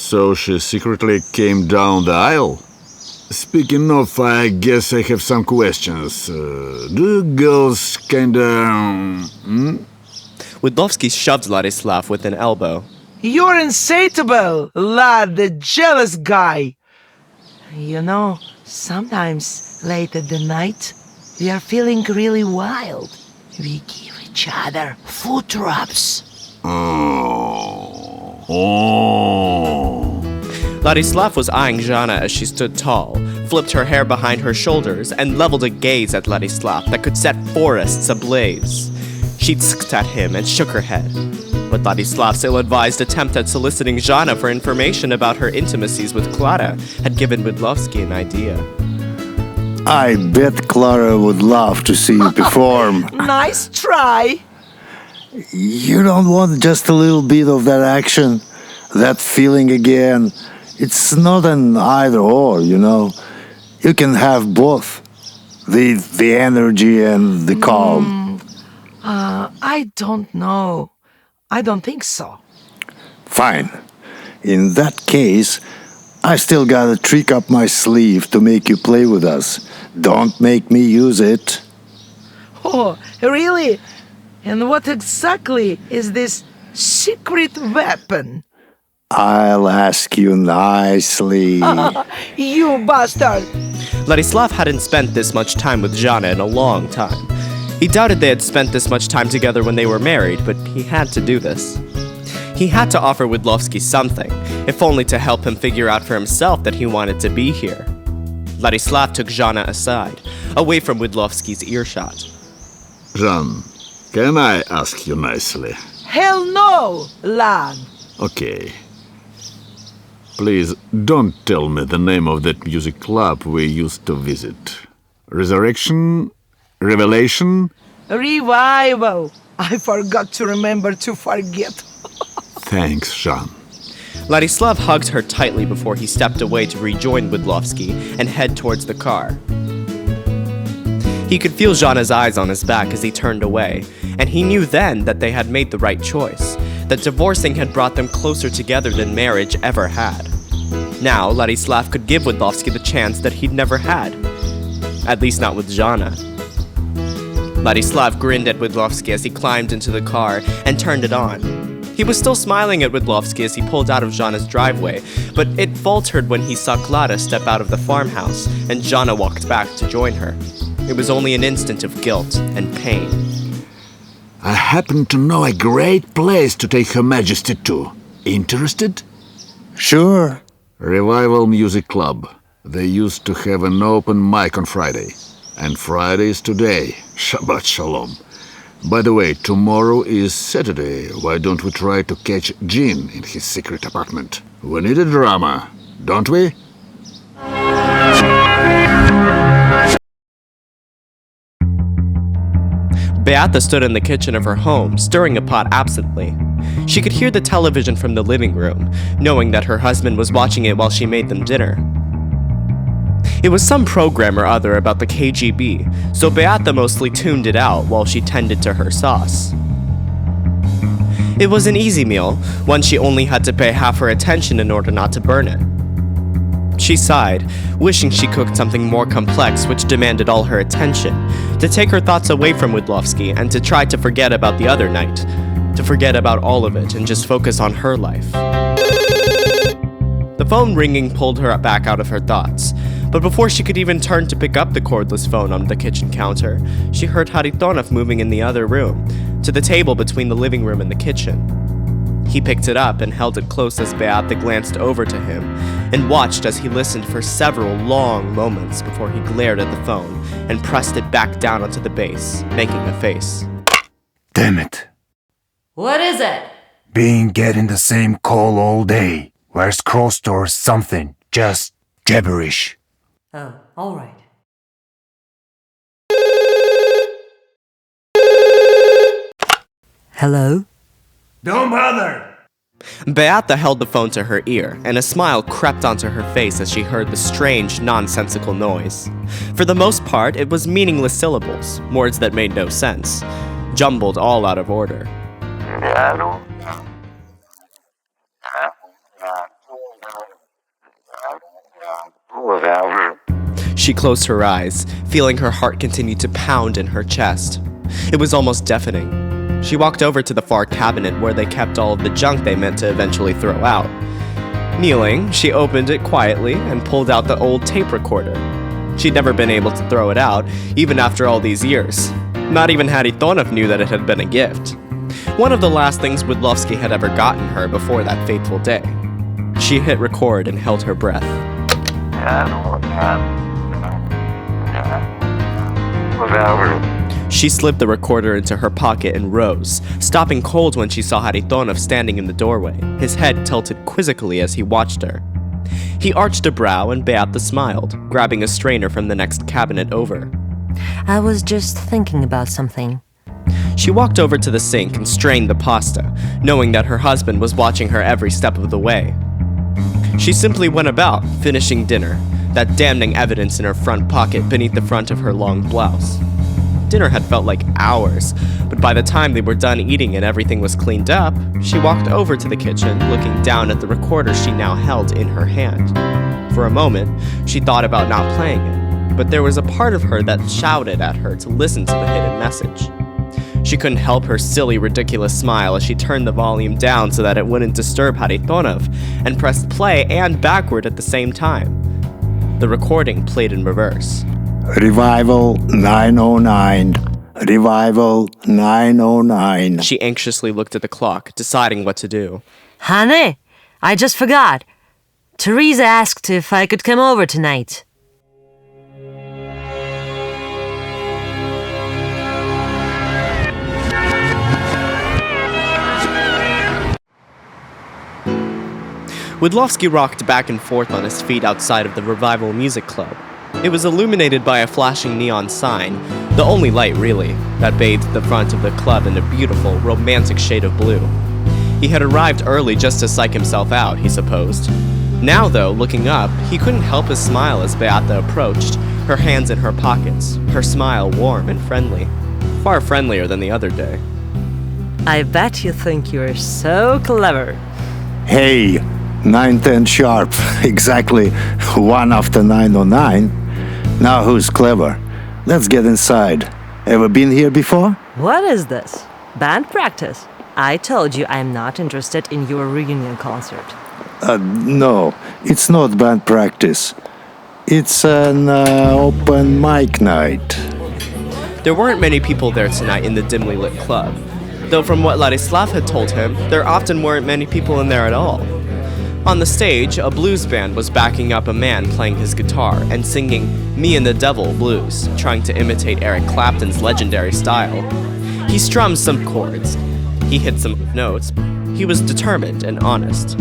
So she secretly came down the aisle? Speaking of, I guess I have some questions. Do girls kinda... Widlowski shoved Ladislav with an elbow. You're insatiable, lad, the jealous guy. You know, sometimes late at the night, we are feeling really wild. We give each other foot rubs. Ladislav was eyeing Jana as she stood tall, flipped her hair behind her shoulders, and leveled a gaze at Ladislav that could set forests ablaze. She tsked at him and shook her head. But Ladislav's ill-advised attempt at soliciting Jana for information about her intimacies with Clara had given Widlowski an idea. I bet Clara would love to see you perform. Nice try. You don't want just a little bit of that action, that feeling again. It's not an either or, you know. You can have both. The energy and the calm. I don't know. I don't think so. Fine. In that case, I still got a trick up my sleeve to make you play with us. Don't make me use it. Oh, really? And what exactly is this secret weapon? I'll ask you nicely. You bastard! Ladislav hadn't spent this much time with Jana in a long time. He doubted they had spent this much time together when they were married, but he had to do this. He had to offer Widlowski something, if only to help him figure out for himself that he wanted to be here. Ladislav took Jana aside, away from Widlowski's earshot. Jean, can I ask you nicely? Hell no, lad! Okay. Please, don't tell me the name of that music club we used to visit. Resurrection? Revelation? Revival! I forgot to remember to forget. Thanks, Jean. Ladislav hugged her tightly before he stepped away to rejoin Widlowski and head towards the car. He could feel Jana's eyes on his back as he turned away, and he knew then that they had made the right choice, that divorcing had brought them closer together than marriage ever had. Now, Ladislav could give Widlowski the chance that he'd never had. At least not with Jana. Ladislav grinned at Widlowski as he climbed into the car and turned it on. He was still smiling at Widlowski as he pulled out of Jana's driveway, but it faltered when he saw Clara step out of the farmhouse and Jana walked back to join her. It was only an instant of guilt and pain. I happen to know a great place to take Her Majesty to. Interested? Sure. Revival Music Club. They used to have an open mic on Friday. And Friday is today. Shabbat Shalom. By the way, tomorrow is Saturday. Why don't we try to catch Jean in his secret apartment? We need a drama, don't we? Beata stood in the kitchen of her home, stirring a pot absently. She could hear the television from the living room, knowing that her husband was watching it while she made them dinner. It was some program or other about the KGB, so Beata mostly tuned it out while she tended to her sauce. It was an easy meal, one she only had to pay half her attention in order not to burn it. She sighed, wishing she cooked something more complex which demanded all her attention, to take her thoughts away from Widlowski and to try to forget about the other night, to forget about all of it and just focus on her life. The phone ringing pulled her back out of her thoughts, but before she could even turn to pick up the cordless phone on the kitchen counter, she heard Haritonov moving in the other room, to the table between the living room and the kitchen. He picked it up and held it close as Beata glanced over to him, and watched as he listened for several long moments before he glared at the phone and pressed it back down onto the base, making a face. Damn it. What is it? Been getting the same call all day. Where's crossed or something? Just gibberish. Oh, all right. Hello? Don't bother! Beata held the phone to her ear, and a smile crept onto her face as she heard the strange, nonsensical noise. For the most part, it was meaningless syllables, words that made no sense, jumbled all out of order. She closed her eyes, feeling her heart continue to pound in her chest. It was almost deafening. She walked over to the far cabinet where they kept all of the junk they meant to eventually throw out. Kneeling, she opened it quietly and pulled out the old tape recorder. She'd never been able to throw it out, even after all these years. Not even Haritonov knew that it had been a gift. One of the last things Widlovsky had ever gotten her before that fateful day. She hit record and held her breath. She slipped the recorder into her pocket and rose, stopping cold when she saw Haritonov standing in the doorway, his head tilted quizzically as he watched her. He arched a brow and Beata smiled, grabbing a strainer from the next cabinet over. I was just thinking about something. She walked over to the sink and strained the pasta, knowing that her husband was watching her every step of the way. She simply went about, finishing dinner, that damning evidence in her front pocket beneath the front of her long blouse. Dinner had felt like hours, but by the time they were done eating and everything was cleaned up, she walked over to the kitchen, looking down at the recorder she now held in her hand. For a moment, she thought about not playing it, but there was a part of her that shouted at her to listen to the hidden message. She couldn't help her silly, ridiculous smile as she turned the volume down so that it wouldn't disturb Haritonov, and pressed play and backward at the same time. The recording played in reverse. Revival 909. Revival 909. She anxiously looked at the clock, deciding what to do. Honey, I just forgot. Teresa asked if I could come over tonight. Widlovsky rocked back and forth on his feet outside of the Revival Music Club. It was illuminated by a flashing neon sign, the only light, really, that bathed the front of the club in a beautiful, romantic shade of blue. He had arrived early just to psych himself out, he supposed. Now, though, looking up, he couldn't help his smile as Beata approached, her hands in her pockets, her smile warm and friendly. Far friendlier than the other day. I bet you think you're so clever. Hey, 9:10 sharp. Exactly 1 after 9:09. Now who's clever? Let's get inside. Ever been here before? What is this? Band practice? I told you I'm not interested in your reunion concert. No, it's not band practice. It's an open mic night. There weren't many people there tonight in the dimly lit club, though from what Ladislav had told him, there often weren't many people in there at all. On the stage, a blues band was backing up a man playing his guitar and singing Me and the Devil blues, trying to imitate Eric Clapton's legendary style. He strummed some chords. He hit some notes. He was determined and honest.